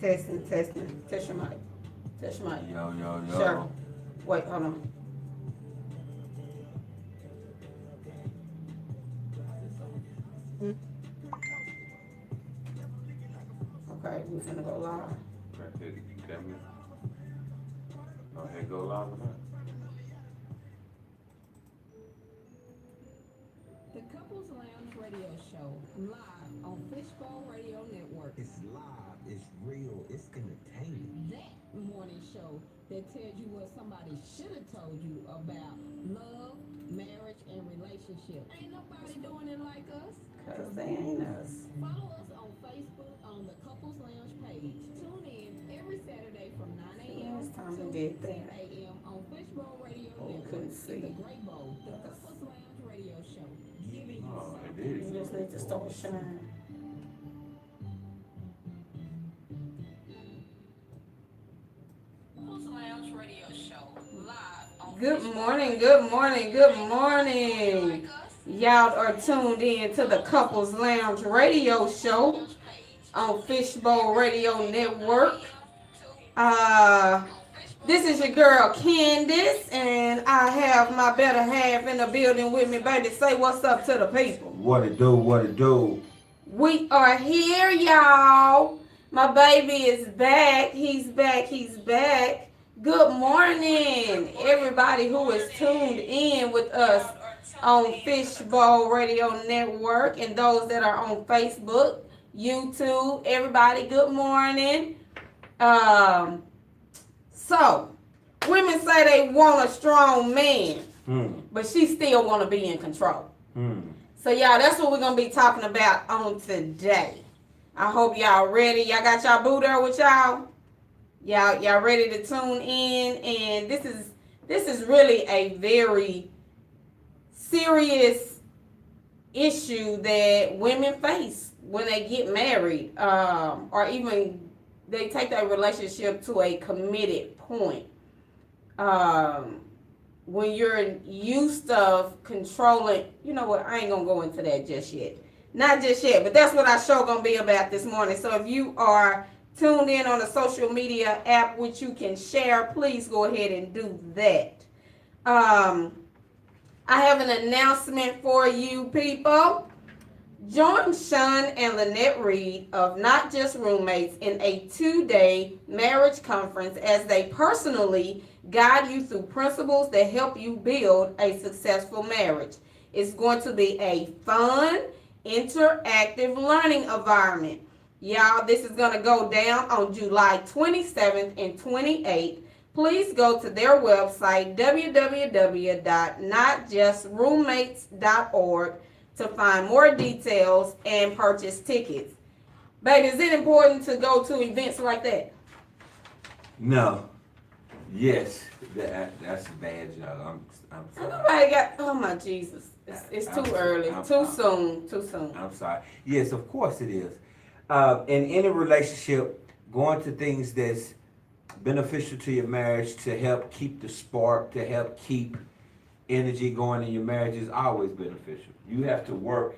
Testing. Test your mic. Test your mic. Yo. Sure. Wait, hold on. Okay, we're gonna go live. Okay, you got me. Go ahead, go live with that. The Couples Lounge Radio Show, live on Fishbowl Radio Network. It's live, it's real, it's entertaining. That morning show that tells you what somebody should have told you about love, marriage, and relationship. Ain't nobody doing it like us. Cause they ain't us. Follow us on Facebook on the Couples Lounge page. Tune in every Saturday from 9 a.m. It's time to to get 10 there. a.m. on Fishbowl Radio Oh, Network. couldn't It's see. the Great Bowl, the Couples Lounge Radio Show, giving you Oh, it You is. just need to start shining. Couples Lounge Radio Show, live on Good morning, good morning, good morning. Y'all are tuned in to the Couples Lounge Radio Show on Fishbowl Radio Network. This is your girl Candace, and I have my better half in the building with me. Baby, say what's up to the people. What it do? We are here, y'all. My baby is back. He's back. Good morning, everybody who is tuned in with us on Fishbowl Radio Network and those that are on Facebook, YouTube. Everybody, good morning. So, women say they want a strong man, but she still want to be in control. So, y'all, that's what we're going to be talking about on today. I hope y'all ready. Y'all got y'all boo there with y'all? Y'all ready to tune in? And this is really a very serious issue that women face when they get married, or even they take their relationship to a committed point. When you're used to controlling, you know what, I ain't gonna go into that just yet. Not just yet, but that's what our show gonna be about this morning. So if you are tuned in on a social media app which you can share, please go ahead and do that. I have an announcement for you people. Join Sean and Lynette Reed of Not Just Roommates in a 2-day marriage conference as they personally guide you through principles that help you build a successful marriage. It's going to be a fun, interactive learning environment. Y'all, this is going to go down on July 27th and 28th. Please go to their website, www.notjustroommates.org, to find more details and purchase tickets. Baby, is it important to go to events like that? No. Yes. That's a bad job. I'm sorry. Nobody got, oh my Jesus. It's too early. Too soon. I'm sorry. Yes, of course it is. In any relationship, going to things that's beneficial to your marriage to help keep the spark, to help keep energy going in your marriage is always beneficial. You have to work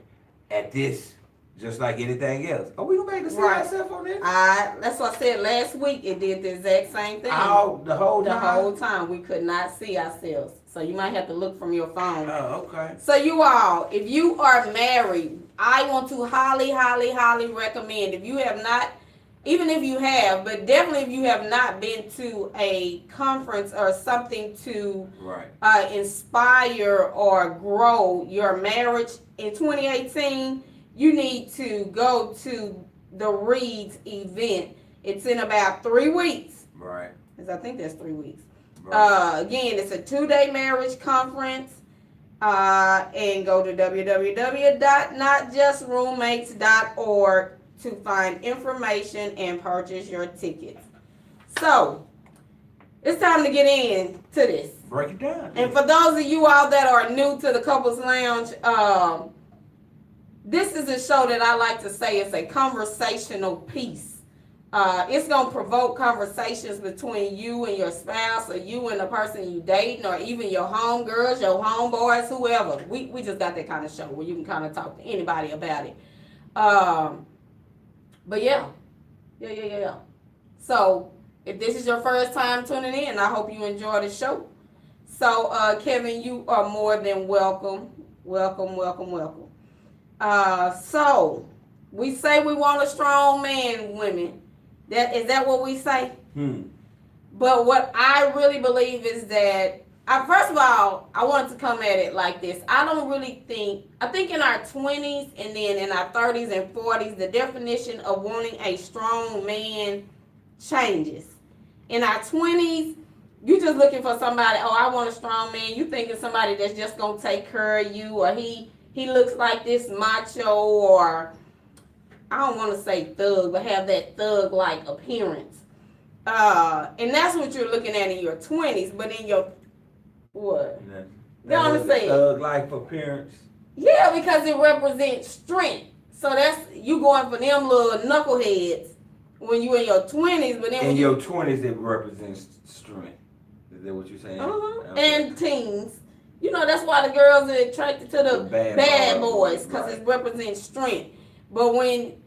at this just like anything else. Are we gonna make to see ourselves on this? That's what I said last week. It did the exact same thing. The whole time we could not see ourselves. So you might have to look from your phone. Oh, okay. So you all, if you are married, I want to highly, highly, highly recommend, if you have not, even if you have, but definitely if you have not been to a conference or something to inspire or grow your marriage in 2018, you need to go to the Reed's event. It's in about 3 weeks. Right. I think that's 3 weeks. Right. Again, it's a 2-day marriage conference. And go to www.notjustroommates.org to find information and purchase your tickets. So, it's time to get into this. Break it down. And for those of you all that are new to the Couples Lounge, this is a show that I like to say is a conversational piece. It's going to provoke conversations between you and your spouse, or you and the person you dating, or even your homegirls, your homeboys, whoever. We just got that kind of show where you can kind of talk to anybody about it. But yeah. So if this is your first time tuning in, I hope you enjoy the show. So Kevin, you are more than welcome. Welcome, welcome, welcome. So we say we want a strong man, women. That what we say? But what I really believe is that, first of all, I wanted to come at it like this. I think in our 20s and then in our 30s and 40s, the definition of wanting a strong man changes. In our 20s, you just looking for somebody, oh, I want a strong man. You thinking somebody that's just going to take care of you, or he looks like this macho, or I don't want to say thug, but have that thug-like appearance. And that's what you're looking at in your 20s, but in your, what? That was a thug-like appearance? Yeah, because it represents strength. So that's, you going for them little knuckleheads when you in your 20s, but then in your 20s it represents strength. Is that what you're saying? Okay. And teens. You know, that's why the girls are attracted to the bad boys, because it represents strength. But when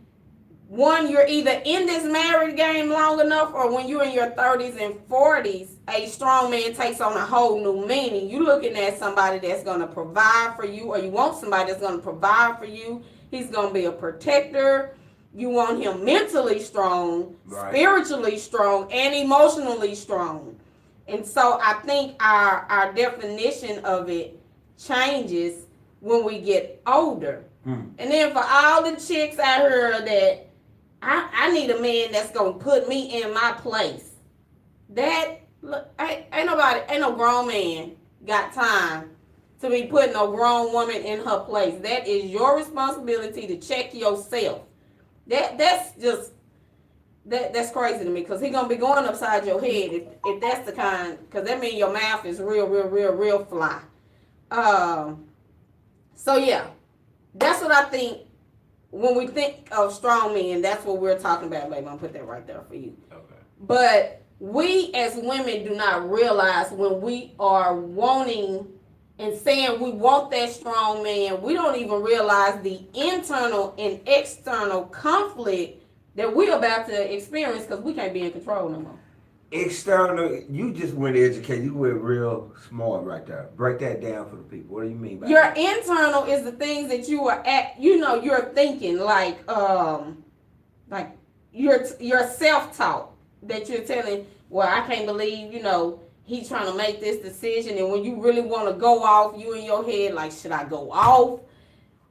you're either in this married game long enough, or when you're in your 30s and 40s, a strong man takes on a whole new meaning. You're looking at somebody that's going to provide for you, or you want somebody that's going to provide for you. He's going to be a protector. You want him mentally strong, spiritually strong, and emotionally strong. And so I think our definition of it changes when we get older. And then for all the chicks out here that I need a man that's gonna put me in my place. That ain't no grown man got time to be putting a grown woman in her place. That is your responsibility to check yourself. That's crazy to me, because he gonna be going upside your head if that's the kind, because that means your mouth is real fly. So yeah, that's what I think. When we think of strong men, that's what we're talking about, baby. I'm gonna put that right there for you. Okay. But we as women do not realize when we are wanting and saying we want that strong man, we don't even realize the internal and external conflict that we're about to experience, because we can't be in control no more. External, you just went educated. You went real smart right there. Break that down for the people. What do you mean by your that? Internal is the things that you are at, you're thinking, like your self-talk that you're telling, well, I can't believe, he's trying to make this decision. And when you really want to go off, you in your head, like, should I go off?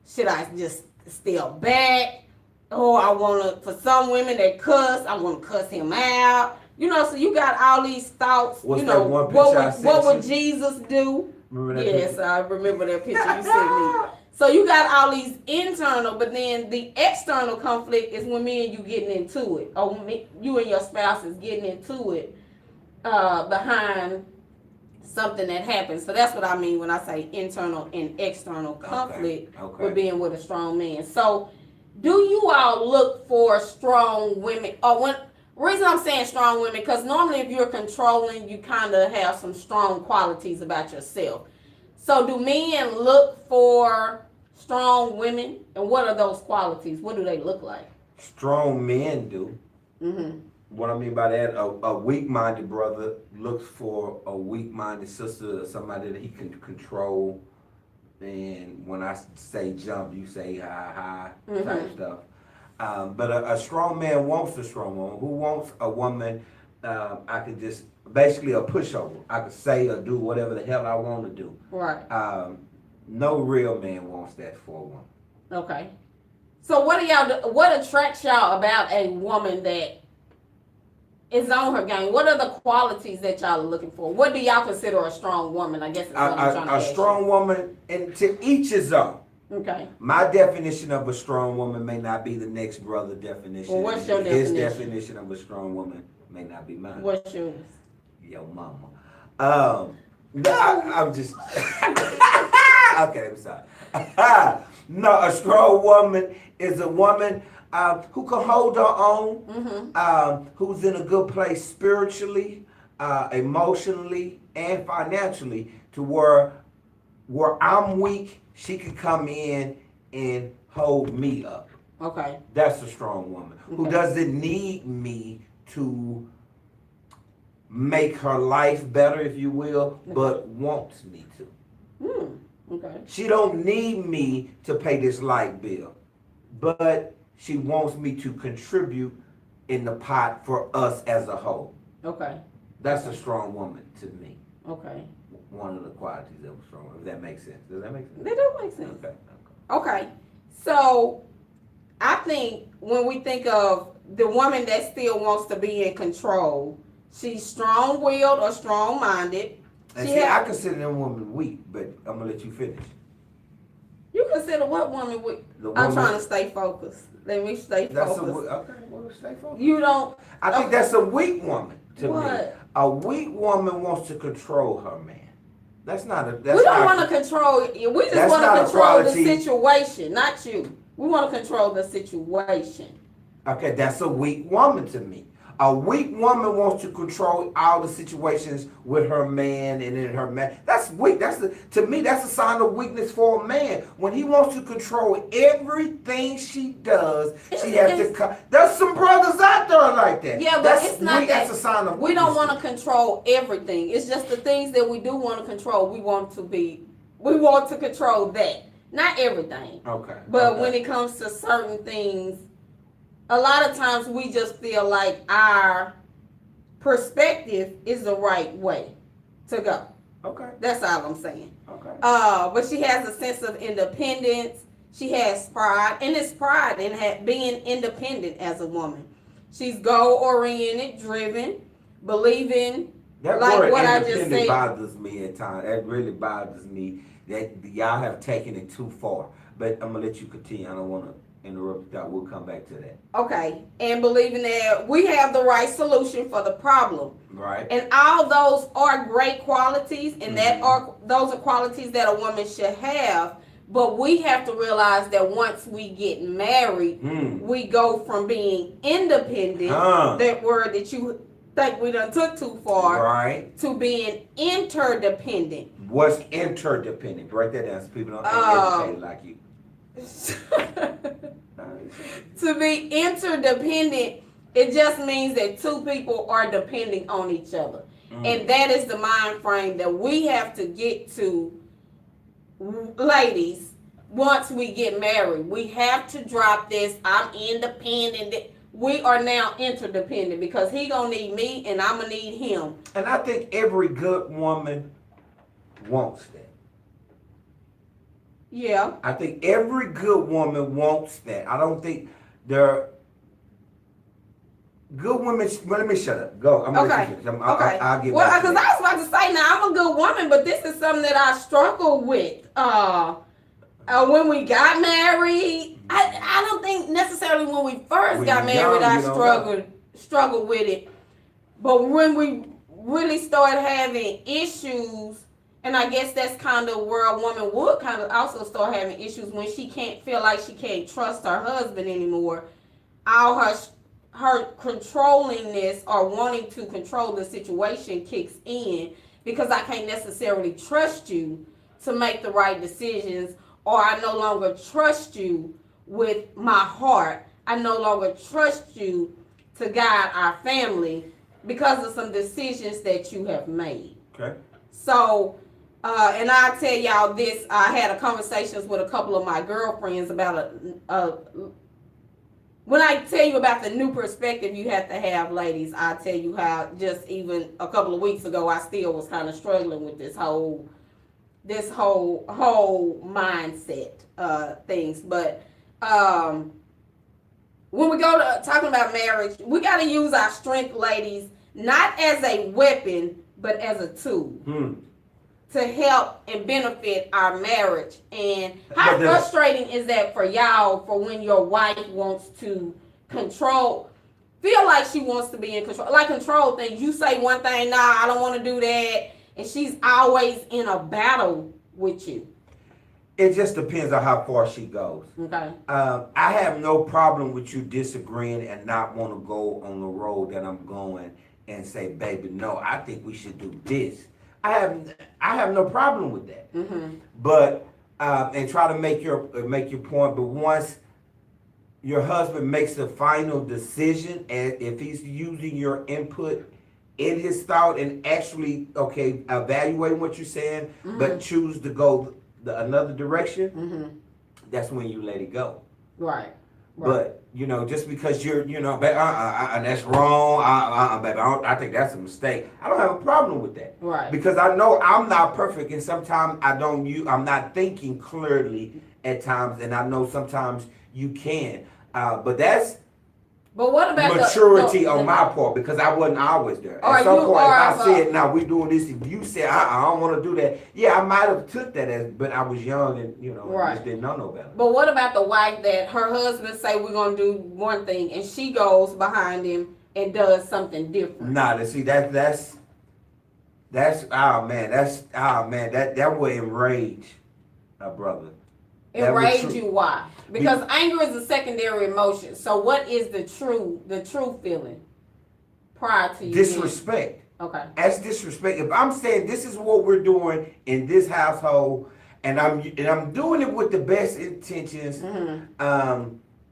Should I just step back? Oh, I want to, for some women that cuss, I want to cuss him out. So you got all these thoughts. What's what would Jesus do? Yes, I remember that picture you sent me. So you got all these internal, but then the external conflict is when me and you getting into it, or you and your spouse is getting into it behind something that happens. So that's what I mean when I say internal and external conflict with being with a strong man. So do you all look for strong women, or reason I'm saying strong women, because normally if you're controlling, you kind of have some strong qualities about yourself. So do men look for strong women, and what are those qualities? What do they look like? Strong men do. What I mean by that, a weak-minded brother looks for a weak-minded sister, somebody that he can control. And when I say jump, you say hi, type stuff. But a strong man wants a strong woman. Who wants a woman I could just, basically a pushover. I could say or do whatever the hell I want to do. Right. No real man wants that for a woman. Okay. So what attracts y'all about a woman that is on her game? What are the qualities that y'all are looking for? What do y'all consider a strong woman? I guess is what I'm trying to ask. A strong woman, and to each his own. Okay. My definition of a strong woman may not be the next brother definition. Well, what's your definition? His definition of a strong woman may not be mine. What's yours? Yo, mama. I'm just. Okay, I'm sorry. No, a strong woman is a woman who can hold her own, who's in a good place spiritually, emotionally, and financially, to where I'm weak, she can come in and hold me up. Okay. That's a strong woman who doesn't need me to make her life better, if you will, but wants me to. Okay. She don't need me to pay this light bill, but she wants me to contribute in the pot for us as a whole. Okay. That's a strong woman to me. Okay. One of the qualities of a strong woman, if that makes sense. Does that make sense? They do make sense. Okay. Okay. So I think when we think of the woman that still wants to be in control, she's strong-willed or strong-minded. And see, I consider them women weak, but I'm gonna let you finish. You consider what woman weak? I'm trying to stay focused. Let me stay focused. Okay, well, stay focused. You don't. I think that's a weak woman to me. What? A weak woman wants to control her man. That's not a. We don't want to control. We just want to control the situation, not you. We want to control the situation. Okay, that's a weak woman to me. A weak woman wants to control all the situations with her man and in her man. That's weak. To me, that's a sign of weakness for a man. When he wants to control everything she does, she has to. There's some brothers out there like that. Yeah, but that's it's not weak. that. That's a sign of weakness. We don't want to control everything. It's just the things that we do want to control. We want to control that, not everything. Okay. But when it comes to certain things, a lot of times we just feel like our perspective is the right way to go. Okay. That's all I'm saying. Okay. But she has a sense of independence. She has pride, and it's pride in being independent as a woman. She's goal-oriented, driven, believing, that like word what I just said. Bothers me at times. That really bothers me that y'all have taken it too far. But I'm gonna let you continue. I don't want to interrupt that. We'll come back to that. Okay, and believing that we have the right solution for the problem. Right. And all those are great qualities, and those are qualities that a woman should have. But we have to realize that once we get married, we go from being independent, that word that you think we done took too far, right, to being interdependent. What's interdependent? Break that down so people don't educated like you. To be interdependent, it just means that two people are depending on each other. And that is the mind frame that we have to get to, ladies, once we get married. We have to drop this, I'm independent. We are now interdependent because he gonna need me and I'm gonna need him. And I think every good woman wants that. Yeah. I think every good woman wants that. I don't think there good women. Well, let me shut up. Go. I'm okay. I'll get well, back to because I was about to say, now I'm a good woman, but this is something that I struggle with. When we got married, I don't think necessarily when we first got married, I struggled with it. But when we really started having issues, and I guess that's kind of where a woman would kind of also start having issues when she can't feel like she can't trust her husband anymore. All her controllingness or wanting to control the situation kicks in because I can't necessarily trust you to make the right decisions, or I no longer trust you with my heart. I no longer trust you to guide our family because of some decisions that you have made. Okay. So, and I'll tell y'all this, I had a conversations with a couple of my girlfriends about when I tell you about the new perspective you have to have, ladies, I'll tell you how just even a couple of weeks ago, I still was kind of struggling with this whole mindset things. But when we go to talking about marriage, we got to use our strength, ladies, not as a weapon, but as a tool. To help and benefit our marriage. And how frustrating is that for y'all, for when your wife wants to feel like she wants to be in control, like control things. You say one thing, nah, I don't want to do that, and she's always in a battle with you. It just depends on how far she goes. Okay. I have no problem with you disagreeing and not want to go on the road that I'm going and say, baby, no, I think we should do this. I have no problem with that. But and try to make your point. But once your husband makes the final decision, and if he's using your input in his thought and actually evaluating what you're saying, but choose to go another direction, that's when you let it go. Right. But just because you're babe, that's wrong. Babe, I think that's a mistake. I don't have a problem with that. Right. Because I know I'm not perfect, and sometimes I'm not thinking clearly at times, and I know sometimes you can. But that's what about maturity on my part, because I wasn't always there. At some point, if I said, "Now we doing this," if you said, "I don't want to do that," yeah, I might have took that as, but I was young and just didn't know no better. But what about the wife that her husband say we're gonna do one thing and she goes behind him and does something different? Nah, see that's that would enrage a brother. Enrage you? Why? Because anger is a secondary emotion. So what is the true feeling prior to you? Disrespect. Okay. That's disrespect. If I'm saying this is what we're doing in this household, and I'm doing it with the best intentions,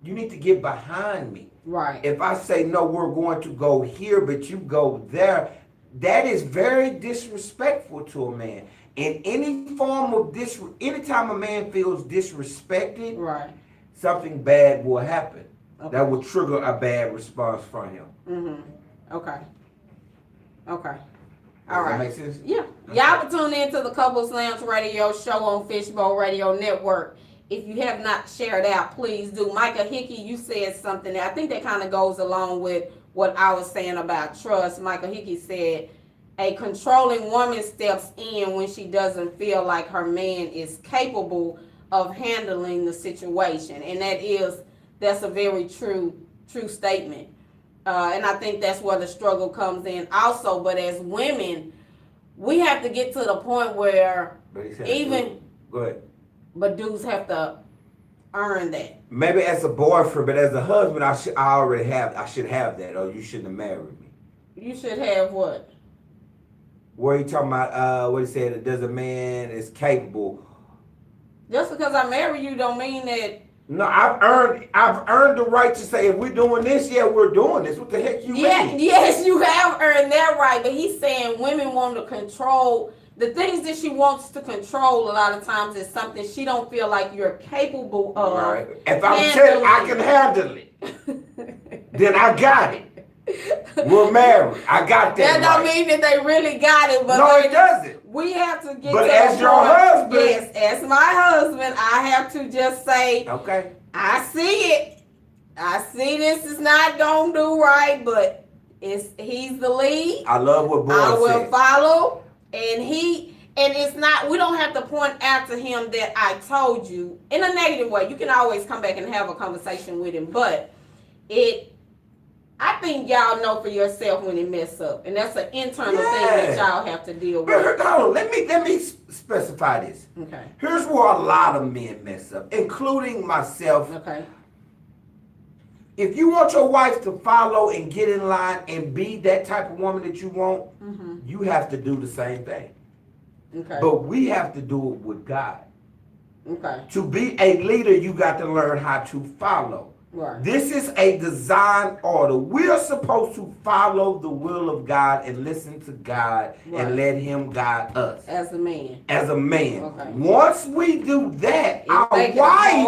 you need to get behind me. Right. If I say no, we're going to go here, but you go there, that is very disrespectful to a man. In any form of anytime a man feels disrespected, right, something bad will happen. Okay. That will trigger a bad response from him. Okay. All Does right. that make sense? Yeah. Okay. Y'all can tune in to the Couples Lounge Radio show on Fishbowl Radio Network. If you have not shared out, please do. Micah Hickey, you said something that I think that kind of goes along with what I was saying about trust. Micah Hickey said, a controlling woman steps in when she doesn't feel like her man is capable of handling the situation. And that's a very true statement. And I think that's where the struggle comes in also. But as women, we have to get to the point where go ahead. But dudes have to earn that. Maybe as a boyfriend, but as a husband, I should have that, or you shouldn't have married me. You should have what? Where you talking about? What he said? Does a man is capable? Just because I marry you don't mean that. No, I've earned the right to say if we're doing this, yeah, we're doing this. What the heck you mean? Yes, you have earned that right. But he's saying women want to control the things that she wants to control. A lot of times is something she don't feel like you're capable of. Right. If I'm telling I can handle it, then I got it. We're married. I got that. That don't mean that they really got it, but no, it doesn't. We have to get. But to as your husband, yes, as my husband, I have to just say, okay, I see it. I see this is not gonna do right, but he's the lead. I love what Boy I will said. follow, and it's not. We don't have to point out to him that I told you in a negative way. You can always come back and have a conversation with him, but I think y'all know for yourself when it mess up, and that's an internal thing that y'all have to deal with. Hold on, let me specify this. Okay. Here's where a lot of men mess up, including myself. Okay. If you want your wife to follow and get in line and be that type of woman that you want, you have to do the same thing. Okay. But we have to do it with God. Okay. To be a leader, you got to learn how to follow. Right. This is a design order. We're supposed to follow the will of God and listen to God and let Him guide us. As a man. As a man. Okay. Once we do that, our wife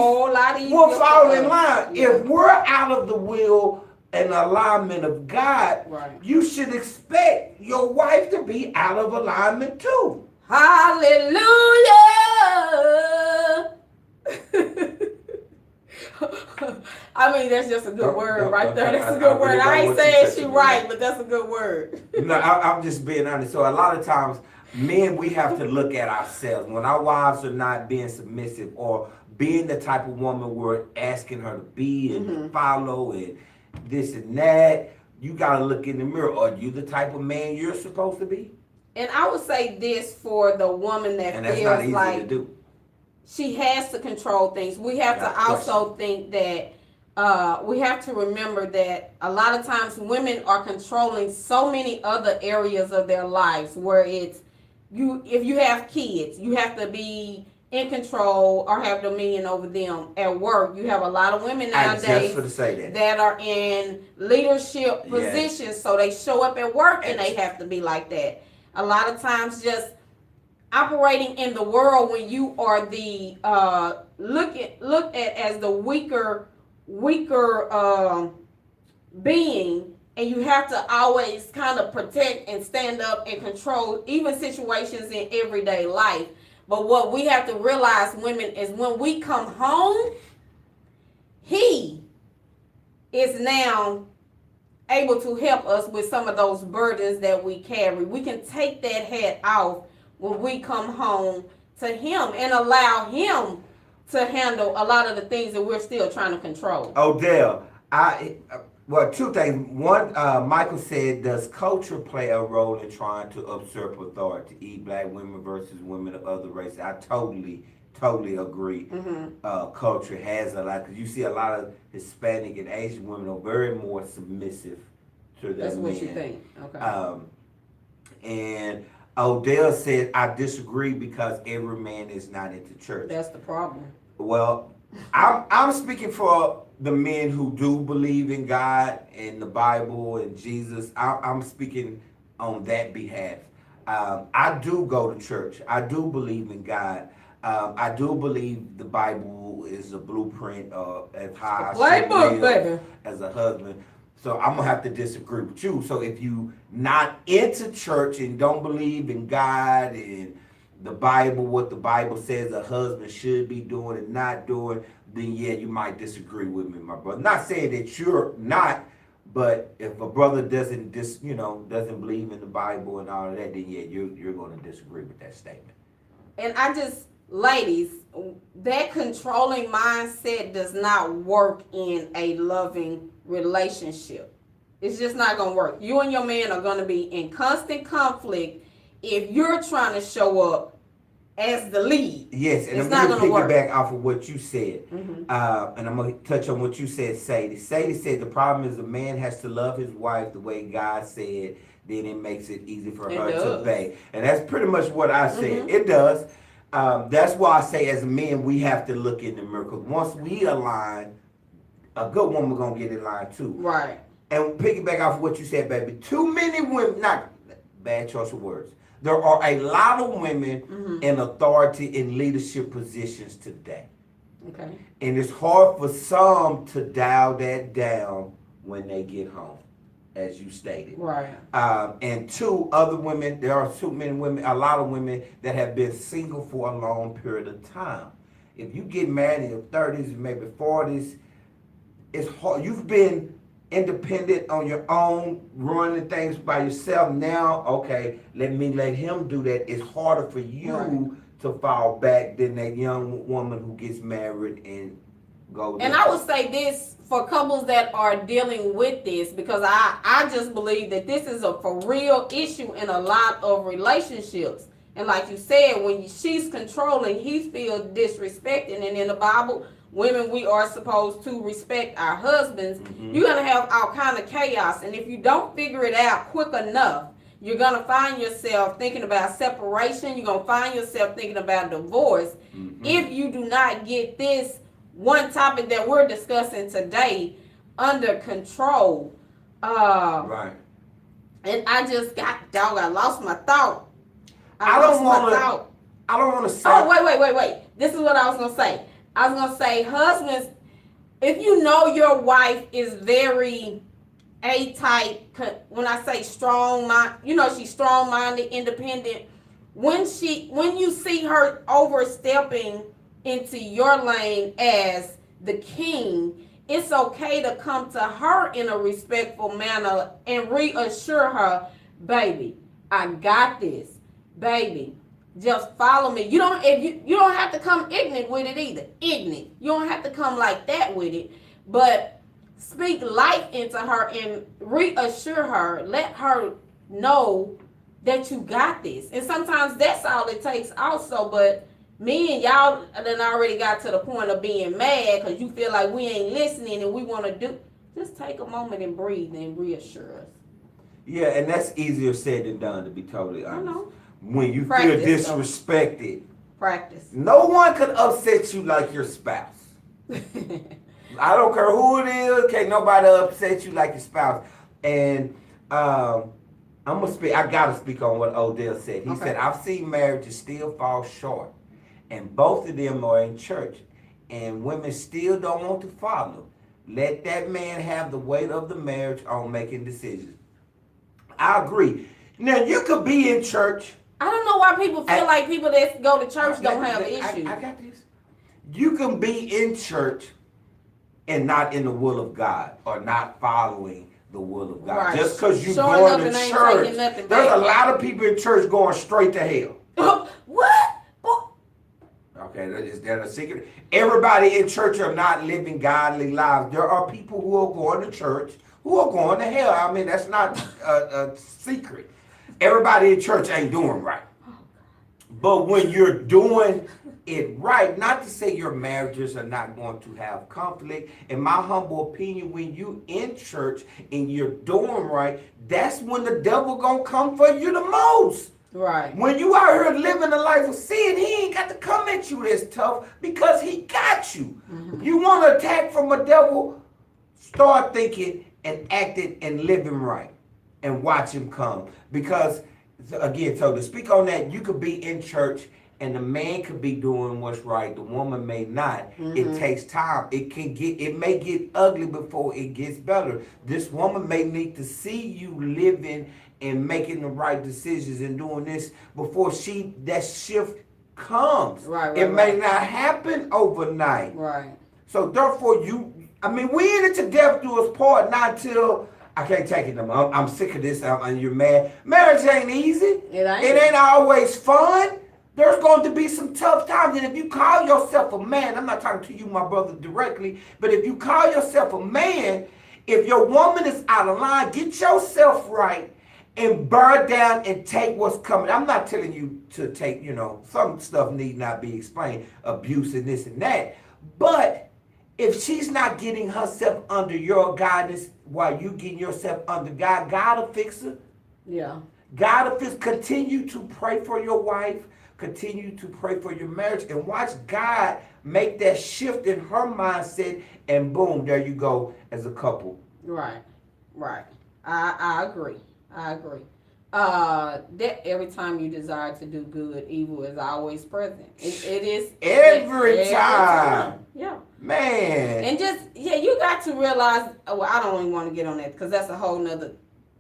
will fall in line. Yeah. If we're out of the will and alignment of God, you should expect your wife to be out of alignment too. Hallelujah. I mean, that's just a good word right there. That's a good word. I ain't saying she right, but that's a good word. No, I'm just being honest. So a lot of times, men, we have to look at ourselves. When our wives are not being submissive or being the type of woman we're asking her to be and to follow and this and that, you got to look in the mirror. Are you the type of man you're supposed to be? And I would say this for the woman that feels like she has to control things. We have to also think that we have to remember that a lot of times women are controlling so many other areas of their lives where it's if you have kids, you have to be in control or have dominion over them at work. You have a lot of women I just nowadays for to say that. that are in leadership Yes. positions, so they show up at work and they have to be like that. A lot of times, just operating in the world when you are the looked at as the weaker being, and you have to always kind of protect and stand up and control even situations in everyday life. But what we have to realize, women, is when we come home, he is now able to help us with some of those burdens that we carry. We can take that hat off when we come home to him and allow him to handle a lot of the things that we're still trying to control. Odell, well, two things. One, Michael said, does culture play a role in trying to usurp authority? Black women versus women of other races. I totally agree. Culture has a lot, because you see a lot of Hispanic and Asian women are very more submissive to their men. That's what you think. Okay. And Odell said, I disagree because every man is not into church. That's the problem. Well, I'm speaking for the men who do believe in God and the Bible and Jesus. I'm speaking on that behalf. I do go to church. I do believe in God. I do believe the Bible is a blueprint of how I should live as a husband. So I'm gonna have to disagree with you. So if you not into church and don't believe in God and the Bible, what the Bible says a husband should be doing and not doing, then yeah, you might disagree with me, my brother. Not saying that you're not, but if a brother doesn't doesn't believe in the Bible and all of that, then yeah, you're gonna disagree with that statement. And ladies, that controlling mindset does not work in a loving relationship. It's just not going to work. You and your man are going to be in constant conflict if you're trying to show up as the lead. Yes, and it's I'm going to piggyback off of what you said. And I'm going to touch on what you said, Sadie. Sadie said the problem is a man has to love his wife the way God said, then it makes it easy for her to obey. And that's pretty much what I said. It does. That's why I say as men, we have to look in the mirror. Because once we align, a good woman going to get in line too. Right. And piggyback off what you said, baby. Too many women, not bad choice of words. There are a lot of women in authority and leadership positions today. Okay. And it's hard for some to dial that down when they get home, as you stated. Right. And two, other women, there are too many women, a lot of women that have been single for a long period of time. If you get married in your 30s, maybe 40s, it's hard. You've been independent on your own, running things by yourself. Now, okay, let him do that. It's harder for you to fall back than that young woman who gets married and goes. And I would say this for couples that are dealing with this, because I just believe that this is a for real issue in a lot of relationships. And like you said, when she's controlling, he feels disrespected. And in the Bible, women, we are supposed to respect our husbands. You're going to have all kind of chaos. And if you don't figure it out quick enough, you're going to find yourself thinking about separation. You're going to find yourself thinking about divorce. If you do not get this one topic that we're discussing today under control. Right. And I just I lost my thought. I don't want to say. Oh, wait. This is what I was going to say. I was going to say, husbands, if you know your wife is very A-type, when I say strong mind, she's strong-minded, independent. When you see her overstepping into your lane as the king, it's okay to come to her in a respectful manner and reassure her, baby, I got this. Baby, just follow me. You don't have to come ignorant with it either. Ignorant. You don't have to come like that with it. But speak life into her and reassure her. Let her know that you got this. And sometimes that's all it takes also. But me and y'all done already got to the point of being mad because you feel like we ain't listening and we want to do. Just take a moment and breathe and reassure us. Yeah, and that's easier said than done, to be totally honest. I know. When you feel disrespected, Practice. No one could upset you like your spouse. I don't care who it is. Can't nobody upset you like your spouse. And I'm gonna speak. I gotta speak on what Odell said. He said, "I've seen marriages still fall short, and both of them are in church, and women still don't want to follow. Let that man have the weight of the marriage on making decisions." I agree. Now you could be in church. I don't know why people feel like people that go to church don't have issues. I got this. You can be in church and not in the will of God or not following the will of God. Right. Just because you're Showing going up to and ain't church. taking nothing There's back. a lot of people in church going straight to hell. What? Okay, is that a secret? Everybody in church are not living godly lives. There are people who are going to church who are going to hell. I mean, that's not a secret. Everybody in church ain't doing right. But when you're doing it right, not to say your marriages are not going to have conflict. In my humble opinion, when you in church and you're doing right, that's when the devil gonna come for you the most. Right. When you out here living a life of sin, he ain't got to come at you this tough because he got you. Mm-hmm. You want to attack from a devil, start thinking and acting and living right and watch him come. Because, again, so to speak on that, you could be in church and the man could be doing what's right. The woman may not. Mm-hmm. It takes time. It may get ugly before it gets better. This woman may need to see you living and making the right decisions and doing this before that shift comes. Right, it may not happen overnight. Right. So therefore we in it to death do us part, not till I can't take it no more. I'm sick of this. You're mad. Marriage ain't easy. It ain't always fun. There's going to be some tough times. And if you call yourself a man, I'm not talking to you, my brother, directly, but if you call yourself a man, if your woman is out of line, get yourself right and bear down and take what's coming. I'm not telling you to take, some stuff need not be explained, abuse and this and that. But if she's not getting herself under your guidance while you getting yourself under God, God will fix her. Yeah. God will fix. Continue to pray for your wife. Continue to pray for your marriage and watch God make that shift in her mindset, and boom, there you go as a couple. Right. I agree. That every time you desire to do good, evil is always present. It is every time. Yeah. Man. And you got to realize, I don't even want to get on that because that's a whole nother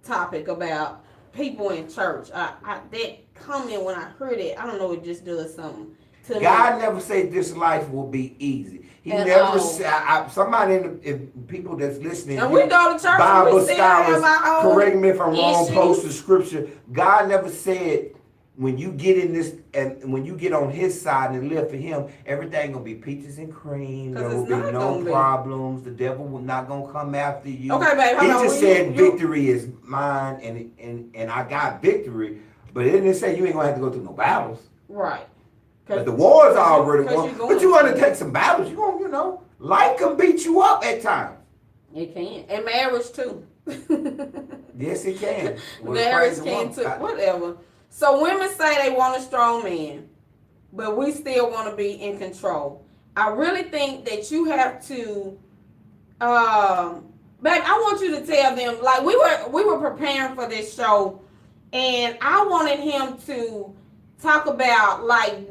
topic about people in church. That comment when I heard it, I don't know, it just does something to me. God never said this life will be easy. He never said. Somebody if people that's listening, and we go to church, Bible we scholars, correct me if I'm wrong. issues. Post the scripture. God never said when you get in this and when you get on His side and live for Him, everything gonna be peaches and cream. There will be no problems. The devil will not gonna come after you. Okay, babe. He just said victory is mine, and I got victory. But it didn't say you ain't gonna have to go through no battles. Right. But the war's already won. But you want to take some battles. You gonna, life can beat you up at times. It can, and marriage too. Yes, it can. Marriage can too. Whatever. So women say they want a strong man, but we still want to be in control. I really think that you have to, babe, I want you to tell them, like we were preparing for this show, and I wanted him to talk about, like,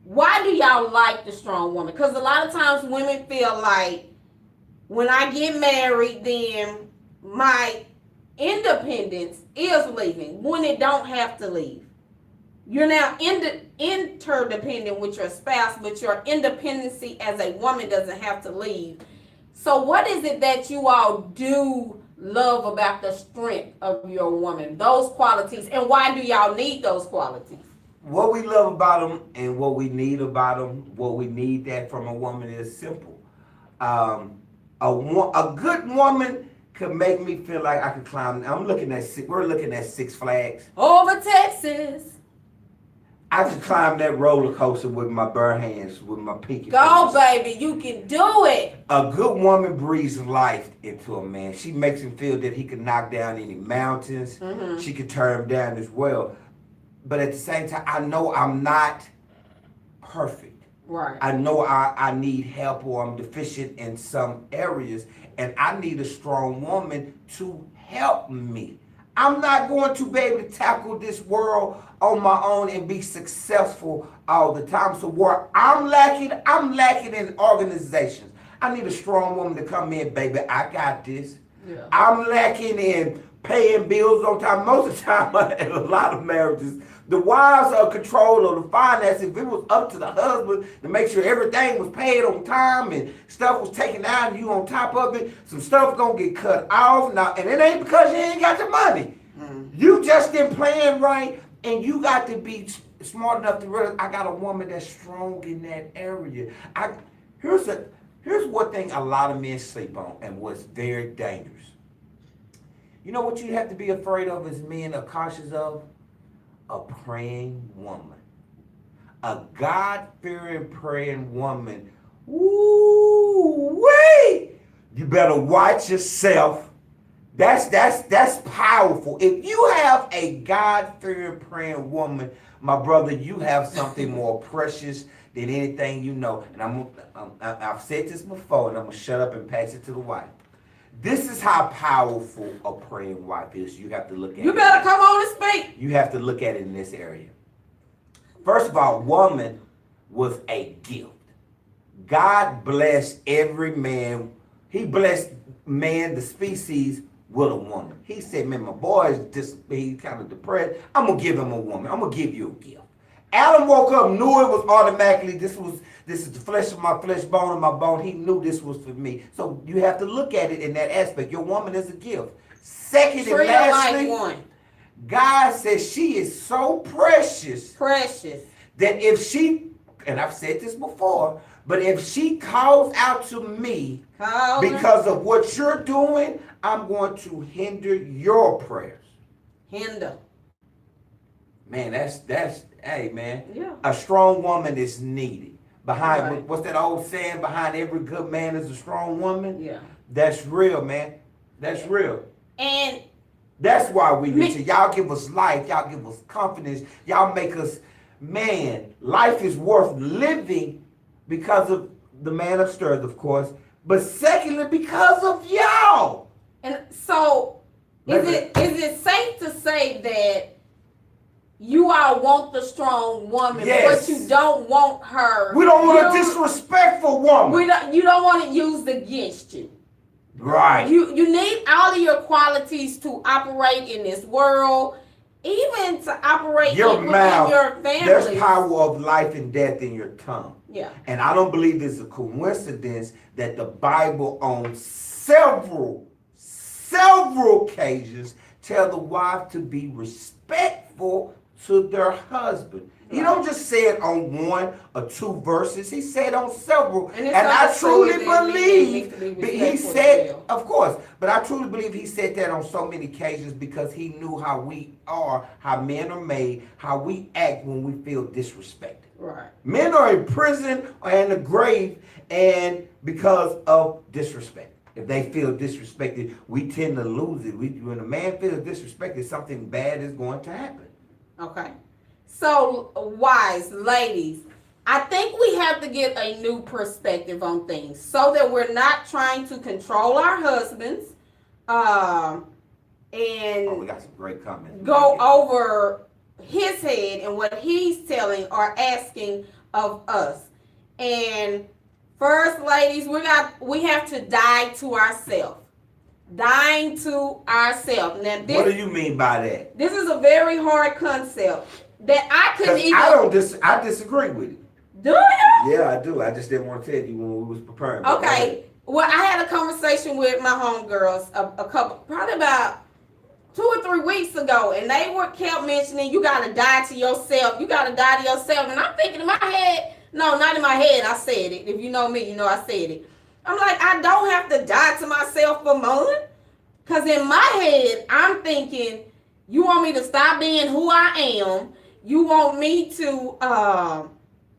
why do y'all like the strong woman? Because a lot of times women feel like when I get married, then my independence is leaving when it don't have to leave. You're now interdependent with your spouse, but your independency as a woman doesn't have to leave. So what is it that you all do love about the strength of your woman, those qualities, and why do y'all need those qualities? What we love about them and what we need about them, what we need that from a woman is simple. A good woman could make me feel like I could climb. We're looking at Six Flags. Over Texas. I could climb that roller coaster with my bare hands, with my pinky fingers. Go, baby, you can do it. A good woman breathes life into a man. She makes him feel that he can knock down any mountains. Mm-hmm. She can turn him down as well. But at the same time, I know I'm not perfect. Right. I know I need help or I'm deficient in some areas, and I need a strong woman to help me. I'm not going to be able to tackle this world on my own and be successful all the time. So where I'm lacking in organizations. I need a strong woman to come in, baby. I got this. Yeah. I'm lacking in paying bills on time. Most of the time, in a lot of marriages, the wives are control of the finances. If it was up to the husband to make sure everything was paid on time and stuff was taken out and you on top of it, some stuff gonna get cut off now. And it ain't because you ain't got the money. You just didn't plan right, and you got to be smart enough to realize I got a woman that's strong in that area. Here's one thing a lot of men sleep on, and what's very dangerous. You know what you have to be afraid of as men are cautious of? A praying woman. A God-fearing praying woman. Woo-wee! You better watch yourself. That's powerful. If you have a God-fearing praying woman, my brother, you have something more precious than anything you know. And I've said this before, and I'm going to shut up and pass it to the wife. This is how powerful a praying wife is. You have to look at it. You better come on and speak. You have to look at it in this area. First of all, woman was a gift. God blessed every man. He blessed man, the species, with a woman. He said, man, my boy is just, he's kind of depressed. I'm going to give him a woman. I'm going to give you a gift. Adam woke up, knew it was automatically, this is the flesh of my flesh, bone of my bone. He knew this was for me. So you have to look at it in that aspect. Your woman is a gift. Second and lastly, God says she is so precious. Precious. That if she, and I've said this before, but if she calls out to me because of what you're doing, I'm going to hinder your prayers. Hinder. Man, that's hey man. Yeah. A strong woman is needed. Behind what's that old saying? Behind every good man is a strong woman. Yeah. That's real, man. That's real. And that's why we need to. Y'all give us life. Y'all give us confidence. Y'all make us, man, life is worth living because of the man upstairs, of course. But secondly, because of y'all. And so is it safe to say that you all want the strong woman, yes, but you don't want her? We don't want a disrespectful woman. You don't want it used against you. Right. You need all of your qualities to operate in this world, even to operate your mouth, within your family. There's power of life and death in your tongue. Yeah. And I don't believe it's a coincidence that the Bible on several occasions tell the wife to be respectful to their husband. He don't just say it on one or two verses. He said on several. And I truly believe he said, of course, but I truly believe he said that on so many occasions because he knew how we are, how men are made, how we act when we feel disrespected. Right. Men are in prison or in the grave and because of disrespect. If they feel disrespected, we tend to lose it. When a man feels disrespected, something bad is going to happen. Okay. So, wives, ladies, I think we have to get a new perspective on things so that we're not trying to control our husbands and we got some great comments. Go over his head and what he's telling or asking of us. And first, ladies, we have to die to ourselves. Dying to ourselves. Now, what do you mean by that? This is a very hard concept that I couldn't even. I disagree with it. Do you? Yeah, I do. I just didn't want to tell you when we was preparing. Okay. Well, I had a conversation with my homegirls probably about 2 or 3 weeks ago, and they kept mentioning you gotta die to yourself. You gotta die to yourself, and I'm thinking in my head. No, not in my head. I said it. If you know me, you know I said it. I'm like, I don't have to die to myself for mine. Because in my head, I'm thinking, you want me to stop being who I am. You want me to, so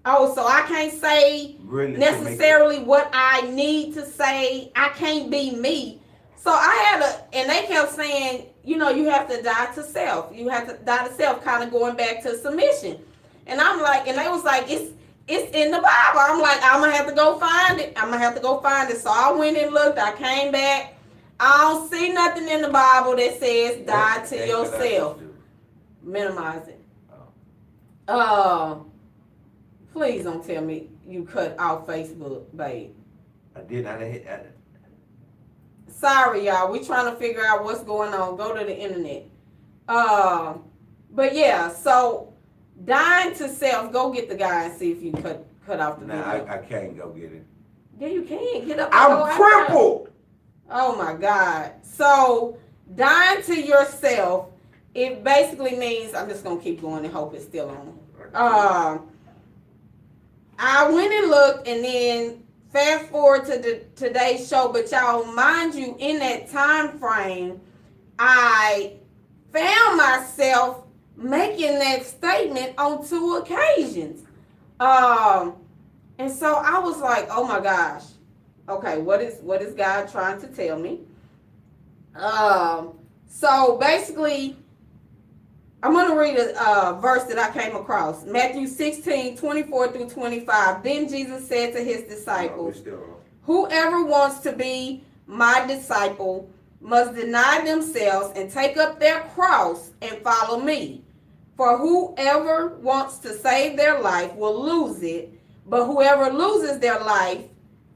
I can't say necessarily what I need to say. I can't be me. So and they kept saying, you have to die to self. You have to die to self, kind of going back to submission. And I'm like, and they was like, it's it's in the Bible. I'm like, I'm gonna have to go find it. So I went and looked. I came back. I don't see nothing in the Bible that says die to yourself. Minimize it. Please don't tell me you cut off Facebook, babe. I did. Sorry, y'all. We trying to figure out what's going on. Go to the internet. But yeah, so dying to self. Go get the guy and see if you cut off the video. I can't go get it. Yeah, you can. Get up. I'm crippled. Oh my God. So dying to yourself, it basically means, I'm just gonna keep going and hope it's still on. I went and looked, and then fast forward to today's show, but y'all, mind you, in that time frame, I found myself making that statement on 2 occasions. And so I was like, oh my gosh, okay, what is God trying to tell me? So basically, I'm going to read a verse that I came across. Matthew 16:24-25. Then Jesus said to his disciples, whoever wants to be my disciple must deny themselves and take up their cross and follow me. For whoever wants to save their life will lose it, but whoever loses their life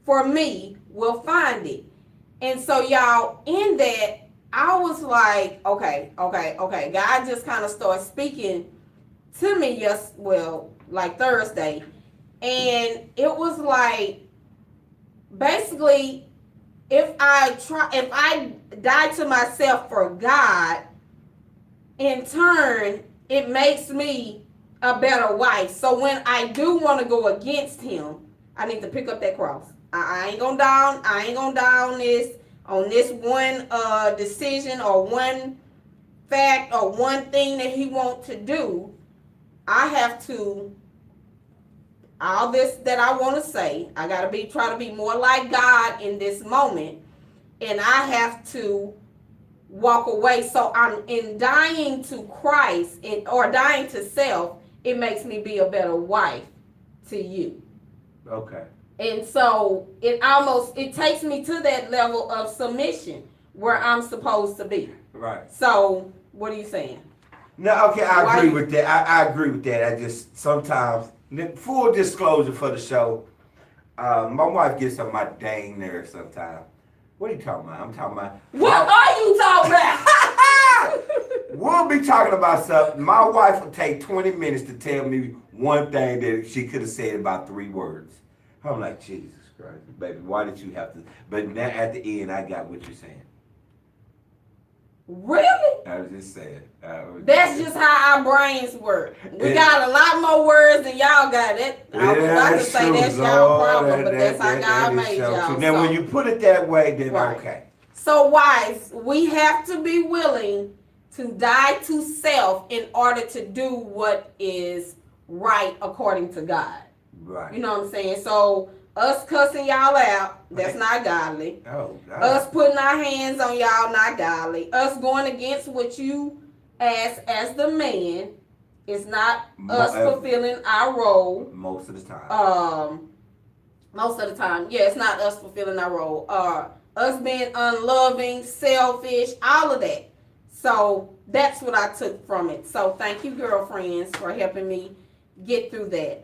for me will find it. And so y'all, in that, I was like, okay. God just kind of started speaking to me like Thursday. And it was like, basically, if I die to myself for God, in turn, it makes me a better wife. So when I do want to go against him, I need to pick up that cross. I ain't gonna die on this one decision or one fact or one thing that he wants to do. I have to, all this that I want to say, I gotta try to be more like God in this moment, and I have to walk away. So I'm in dying to Christ or dying to self. It makes me be a better wife to you. Okay. And so it takes me to that level of submission where I'm supposed to be. Right. So what are you saying? No, okay, I agree with that. I agree with that. I just sometimes, full disclosure for the show, my wife gets on my dang nerves sometimes. What are you talking about? I'm talking about. What are you talking about? We'll be talking about something. My wife will take 20 minutes to tell me one thing that she could have said about 3 words. I'm like, Jesus Christ, baby, why did you have to? But now at the end, I got what you're saying. Really? I was just saying. That's just how our brains work. We got a lot more words than y'all got. It. I was about to say that's y'all problem, but that's how God made y'all. Now, when you put it that way, then okay. So, wives, we have to be willing to die to self in order to do what is right according to God. Right. You know what I'm saying? So us cussing y'all out, that's not godly. Oh, God. Us putting our hands on y'all, not godly. Us going against what you ask as the man is not us fulfilling our role. Most of the time. Yeah, it's not us fulfilling our role. Us being unloving, selfish, all of that. So that's what I took from it. So thank you, girlfriends, for helping me get through that.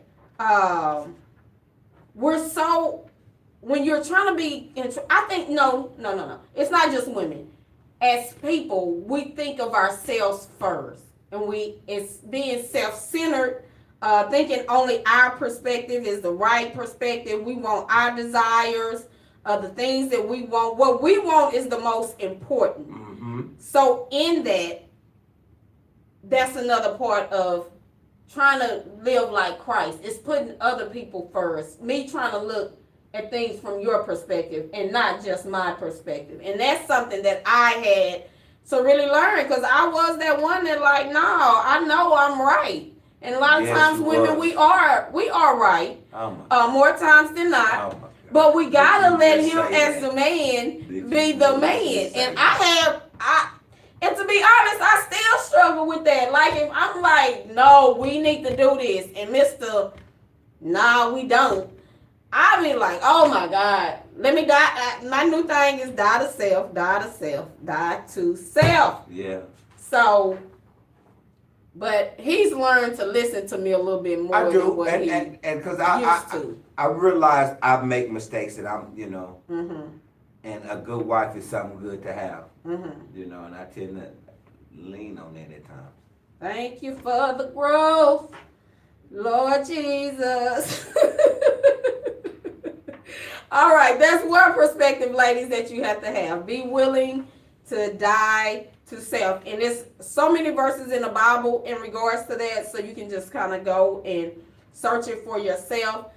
When you're trying to be, I think, no. It's not just women. As people, we think of ourselves first. And it's being self-centered, thinking only our perspective is the right perspective. We want our desires, the things that we want. What we want is the most important. Mm-hmm. So in that's another part of trying to live like Christ. It's putting other people first. Me trying to look at things from your perspective and not just my perspective. And that's something that I had to really learn, because I was that one that like, no, I know I'm right. And a lot of times women, we are right. More times than not. But we gotta let him as the man be the man. And and to be honest, I still struggle with that. Like, if I'm like, no, we need to do this, and Mr. nah, we don't. I be like, oh my God, let me die. My new thing is die to self, die to self, die to self. Yeah. So, but he's learned to listen to me a little bit more I than do, what he and because used to. I realize I make mistakes, and I'm Mm-hmm. and a good wife is something good to have, Mm-hmm. and I tend to lean on that at times. Thank you for the growth, Lord Jesus. All right, that's one perspective, ladies, that you have to have. Be willing to die to self. And there's so many verses in the Bible in regards to that, so you can just kind of go and search it for yourself.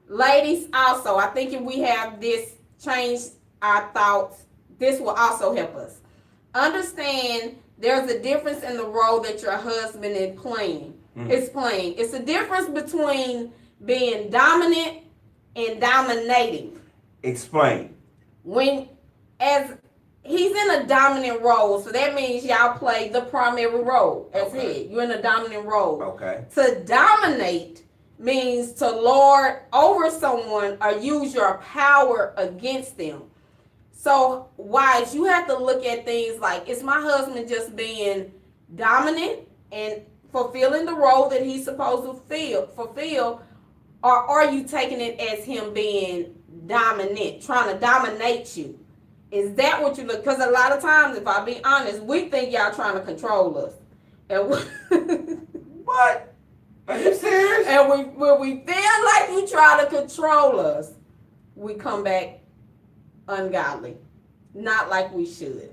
Ladies, also, I think if we have this change our thoughts, this will also help us. Understand there's a difference in the role that your husband is playing. It's playing. It's a difference between being dominant and dominating. Explain. When as he's in a dominant role, so that means y'all play the primary role as head. You're in a dominant role. Okay. To dominate means to lord over someone or use your power against them. So, wives, you have to look at things like, is my husband just being dominant and fulfilling the role that he's supposed to fulfill, or are you taking it as him being dominant, trying to dominate you? Is that what you look? Because a lot of times, if I be honest, we think y'all trying to control us. And What? Are you serious? And when we feel like you try to control us, we come back ungodly, not like we should.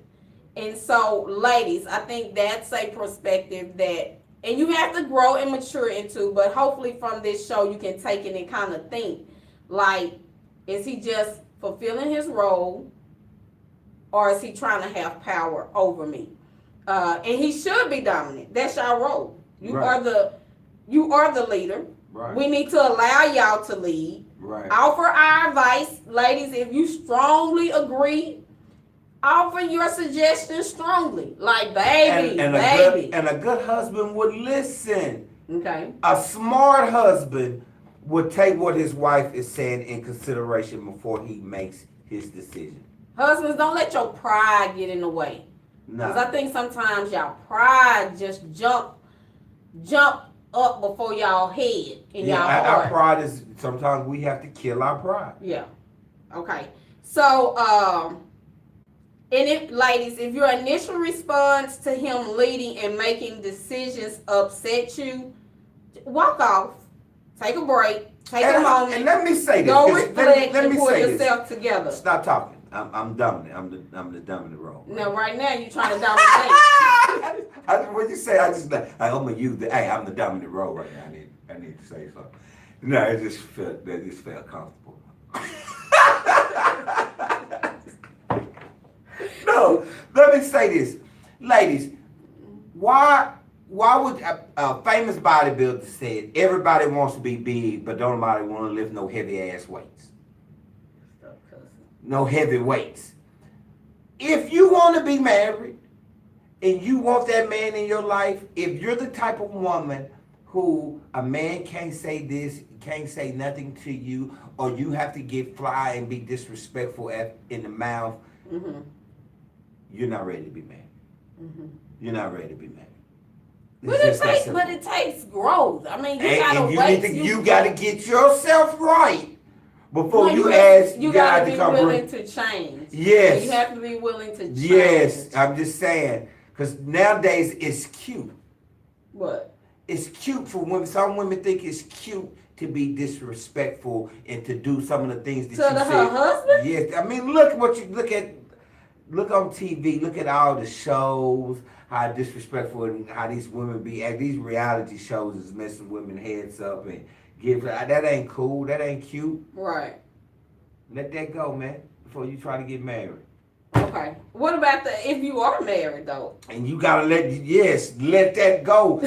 And so, ladies, I think that's a perspective that, and you have to grow and mature into, but hopefully from this show you can take it and kind of think, like, is he just fulfilling his role, or is he trying to have power over me? And he should be dominant. That's your role. You are the leader. Right. We need to allow y'all to lead. Right. Offer our advice, ladies. If you strongly agree, offer your suggestions strongly. Like, baby, baby. And a good husband would listen. Okay. A smart husband would take what his wife is saying in consideration before he makes his decision. Husbands, don't let your pride get in the way. Because I think sometimes y'all pride just jump up before y'all head in y'all heart. Our pride is, sometimes we have to kill our pride. Yeah. Okay. So, and if, ladies, if your initial response to him leading and making decisions upset you, walk off, take a break, take a moment. And let me say this. Go reflect let and me pull say yourself this. together. Stop talking. I'm dominant. I'm the dominant role. No, right now you're trying to dominate. What you say? I'm gonna use I'm the dominant role right now. I need to say something. No, it just felt comfortable. No, let me say this, ladies. Why would a famous bodybuilder said everybody wants to be big, but don't nobody want to lift no heavy ass weights? No heavy weights. If you want to be married and you want that man in your life, if you're the type of woman who a man can't say this, can't say nothing to you, or you have to get fly and be disrespectful in the mouth, you're not ready to be married. You're not ready to be married. But it takes growth. I mean, you gotta wait. You gotta get yourself right before you ask. You gotta be willing to change. Yes. You have to be willing to change. Yes, I'm just saying, because nowadays it's cute. What? It's cute for women. Some women think it's cute to be disrespectful and to do some of the things that you said. Her husband? Yes. I mean, look on TV. Look at all the shows. How disrespectful and how these women be at these reality shows is messing women heads up and that ain't cool. That ain't cute. Right. Let that go, man, before you try to get married. Okay. What about if you are married though? And you gotta let that go.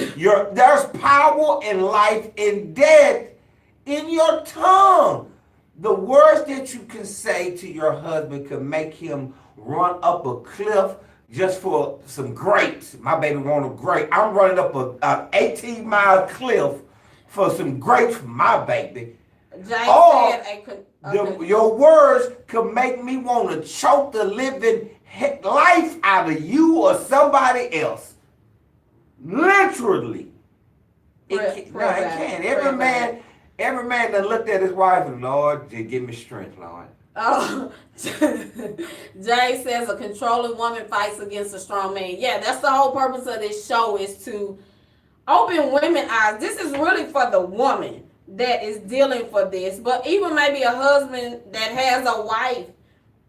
There's power in life and death in your tongue. The words that you can say to your husband could make him run up a cliff just for some grapes. My baby want a grape. I'm running up an 18-mile cliff for some grapes for my baby. Jay Or said your words could make me want to choke the living life out of you or somebody else. Literally. It can't. Every man that looked at his wife and, Lord, just give me strength, Lord. Oh, Jay says a controlling woman fights against a strong man. Yeah, that's the whole purpose of this show, is to open women's eyes. This is really for the woman that is dealing for this, but even maybe a husband that has a wife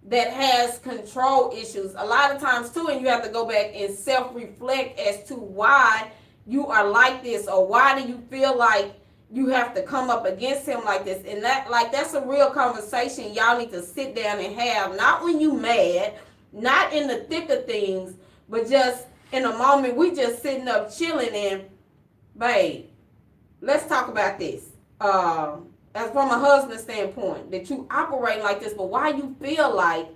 that has control issues. A lot of times too, and you have to go back and self-reflect as to why you are like this, or why do you feel like you have to come up against him like this. And that's a real conversation y'all need to sit down and have, not when you mad, not in the thick of things, but just in a moment we just sitting up chilling and, babe, let's talk about this. As from a husband standpoint, that you operate like this, but why you feel like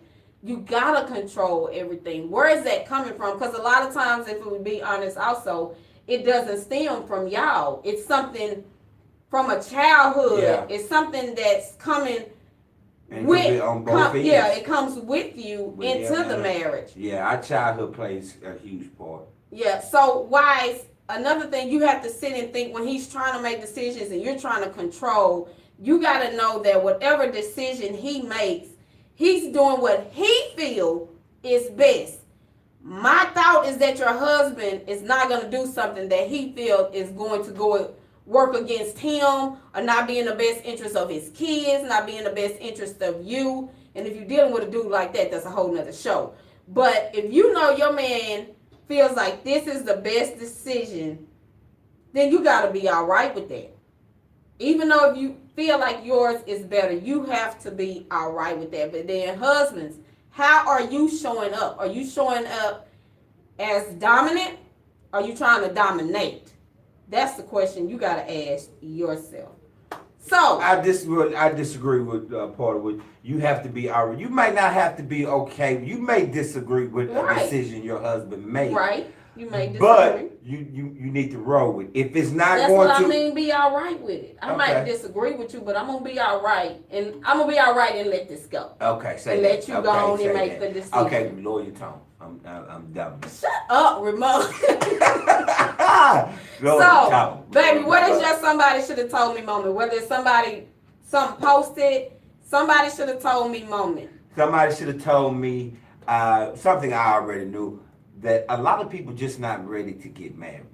you gotta control everything. Where is that coming from? Because a lot of times, if we be honest also, it doesn't stem from y'all. It's something from a childhood. Yeah. It's something that's coming And with, on both ends. yeah, it comes with you into the marriage. Yeah, our childhood plays a huge part. Yeah, so wives, another thing you have to sit and think when he's trying to make decisions and you're trying to control, you got to know that whatever decision he makes, he's doing what he feel is best. My thought is that your husband is not going to do something that he feels is going to go work against him, or not be in the best interest of his kids, not be in the best interest of you. And if you're dealing with a dude like that, that's a whole nother show. But if you know your man feels like this is the best decision, then you got to be all right with that. Even though if you feel like yours is better, you have to be all right with that. But then husbands, how are you showing up? Are you showing up as dominant? Or are you trying to dominate? That's the question you got to ask yourself. So I disagree with part of what you have to be. You may not have to be okay. You may disagree with a decision your husband made. Right. You may disagree. But you need to roll with it. If it's not That's going what to, I mean. Be all right with it. I might disagree with you, but I'm gonna be all right, and I'm gonna be all right and let this go. Okay, say and that. let you go on and make the decision. Okay, lower your tone. I'm dumb. Shut up, Ramon. So, baby, what is your somebody should have told me moment? Whether it's something posted, somebody should have told me moment. Somebody should have told me something I already knew, that a lot of people just not ready to get married.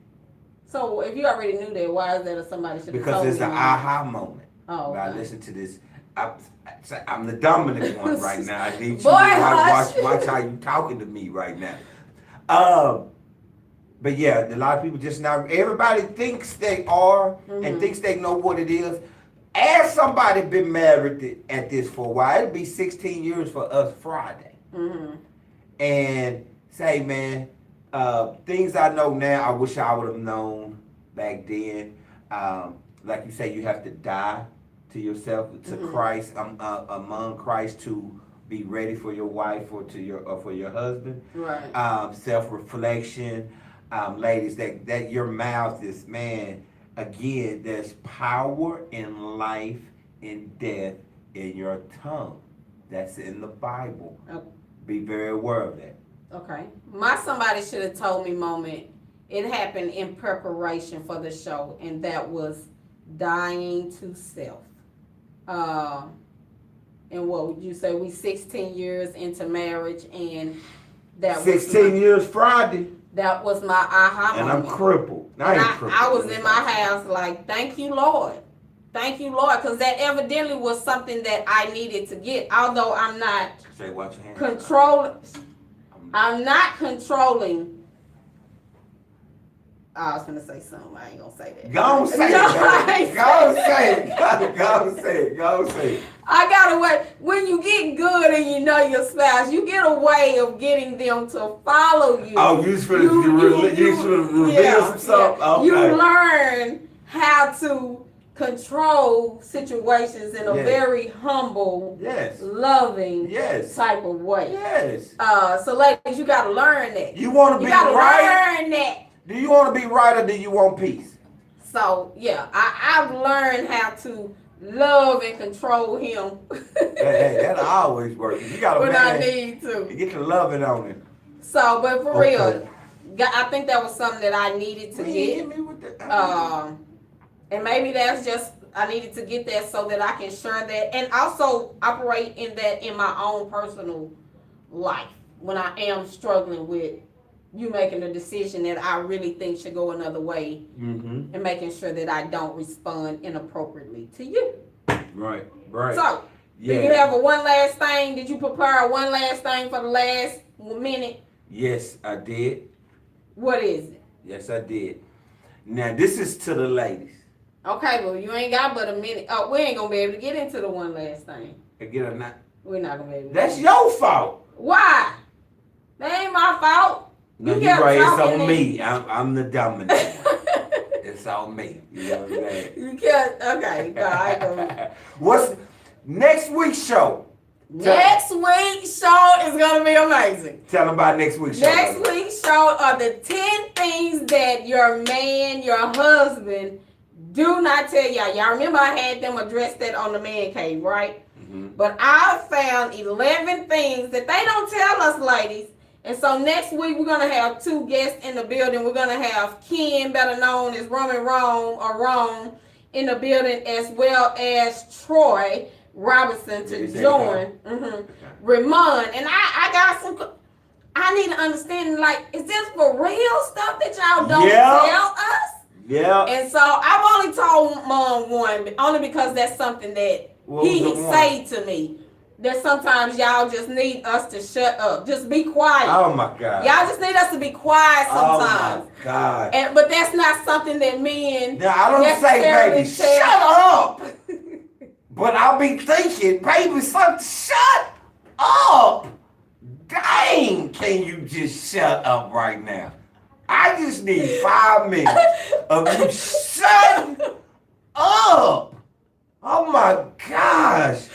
So if you already knew that, why is that somebody should have told me? Because it's an aha moment. Oh, okay. I listen to this. I'm the dominant one right now. I need you Boy, to watch how you talking to me right now. But yeah, a lot of people just not. Everybody thinks they are and thinks they know what it is. As somebody been married at this for a while, it'll be 16 years for us Friday. And say, man, things I know now, I wish I would have known back then. Like you say, you have to die to yourself, to Christ, among Christ, to be ready for your wife or for your husband. Right. Self-reflection, ladies, that your mouth is, man. Again, there's power in life and death in your tongue. That's in the Bible. Okay. Be very aware of that. Okay. My somebody should have told me moment. It happened in preparation for the show, and that was dying to self. And what would you say? We 16 years into marriage, and that 16 years Friday. That was my aha and moment. I'm crippled. I was in my house like, thank you, Lord. Thank you, Lord, because that evidently was something that I needed to get. Although I'm not I'm not controlling. I was gonna say something. I ain't gonna say that. Go say it. Go say it. I got a way. When you get good and you know your spouse, you get a way of getting them to follow you. Oh, you should reveal something. Okay. You learn how to control situations in a very humble, loving type of way. Yes. So ladies, you gotta learn that. You wanna be right? Learn that. Do you want to be right or do you want peace? So yeah, I've learned how to love and control him Hey, that'll always work. If you got a when I man, need to. you get to love it on him. So, but for Okay. real, I think that was something that I needed to Man, get. hit me with the- And maybe that's just, I needed to get that so that I can share that and also operate in that in my own personal life when I am struggling with you making a decision that I really think should go another way Mhm. and making sure that I don't respond inappropriately to you. Right, right. So, do you have a one last thing? Did you prepare a one last thing for the last minute? Yes, I did. What is it? Yes, I did. Now, this is to the ladies. Okay, well, you ain't got but a minute. Oh, we ain't gonna be able to get into the one last thing. Again, I'm not. We're not gonna be able to. That's your fault. Why? That ain't my fault. No, You you're kept right. It's talking on and- me. I'm the dominant one. It's on me. You know what I'm saying? You can't. Okay, no, I ain't gonna. What's next week's show? Next week's show is gonna be amazing. Tell them about next week's show. Next week's show are the 10 things that your man, your husband, do not tell y'all. Y'all remember I had them address that on the man cave, right? Mm-hmm. But I found 11 things that they don't tell us, ladies. And so next week we're gonna have 2 guests in the building. We're gonna have Ken, better known as Roman Rome or Rome, in the building, as well as Troy Robinson to join. Ramon, and I got some. I need to understand, like, is this for real stuff that y'all don't tell us? Yeah. And so I've only told Mom one, only because that's something that he say to me. That sometimes y'all just need us to shut up, just be quiet. Oh my God. Y'all just need us to be quiet sometimes. Oh my God. But that's not something that men. Now I don't say, baby, shut up. But I'll be thinking, baby, son, shut up. Dang, can you just shut up right now? I just need 5 minutes of you shut up. Oh my gosh.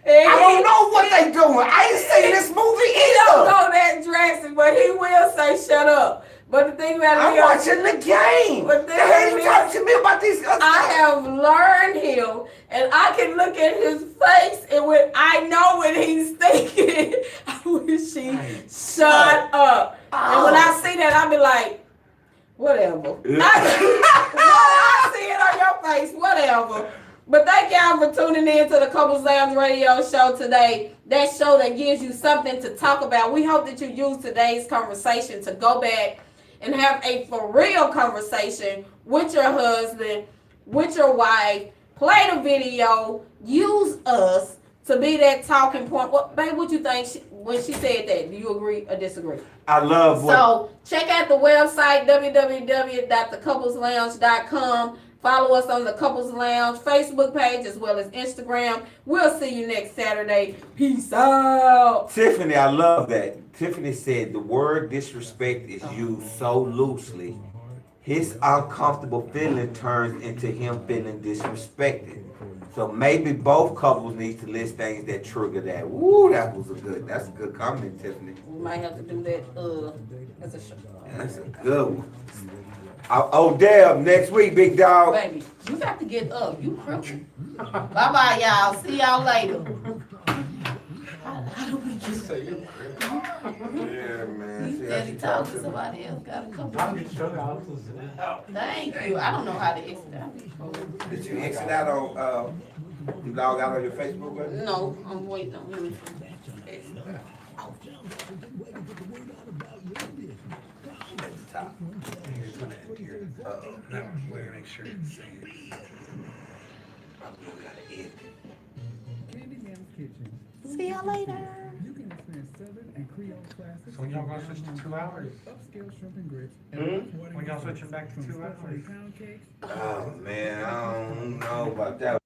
I don't know what they doing. I ain't seen this movie He don't either. go that drastic, but he will say shut up. But the thing about it, I'm watching the game. But The hell you talking to me about these other I have learned him, and I can look at his face, and when I know when he's thinking, I wish he shut up. And when I see that, I'll be like, whatever. I see it on your face, whatever. But thank y'all for tuning in to the Couples Lounge radio show today. That show that gives you something to talk about. We hope that you use today's conversation to go back and have a for real conversation with your husband, with your wife. Play the video. Use us to be that talking point. What, babe, what you think when she said that? Do you agree or disagree? I love what. So check out the website, www.thecouplesllounge.com. Follow us on the Couples Lounge Facebook page as well as Instagram. We'll see you next Saturday. Peace out. Tiffany, I love that. Tiffany said the word disrespect is used so loosely. His uncomfortable feeling turns into him feeling disrespected. So maybe both couples need to list things that trigger that. Woo, that's a good comment, Tiffany. We might have to do that as a show. That's a good one. Odell, next week, big dog. Baby, you got to get up. You crippled. Bye-bye, y'all. See y'all later. How do we get Yeah, man. You steady talking to somebody else. Gotta come on. Thank you. I don't know how to exit out. Did you exit out on, you log out on your Facebook? Buddy? No, I'm waiting on him. Top. No, we're gonna make sure it's safe. Candyman's Kitchen. See y'all later. You can experience Southern and Creole classics. So when y'all gonna switch to 2 hours? Upscale shrimp and grits. When y'all switching back to 2 hours? Pound cakes. Oh, man, I don't know about that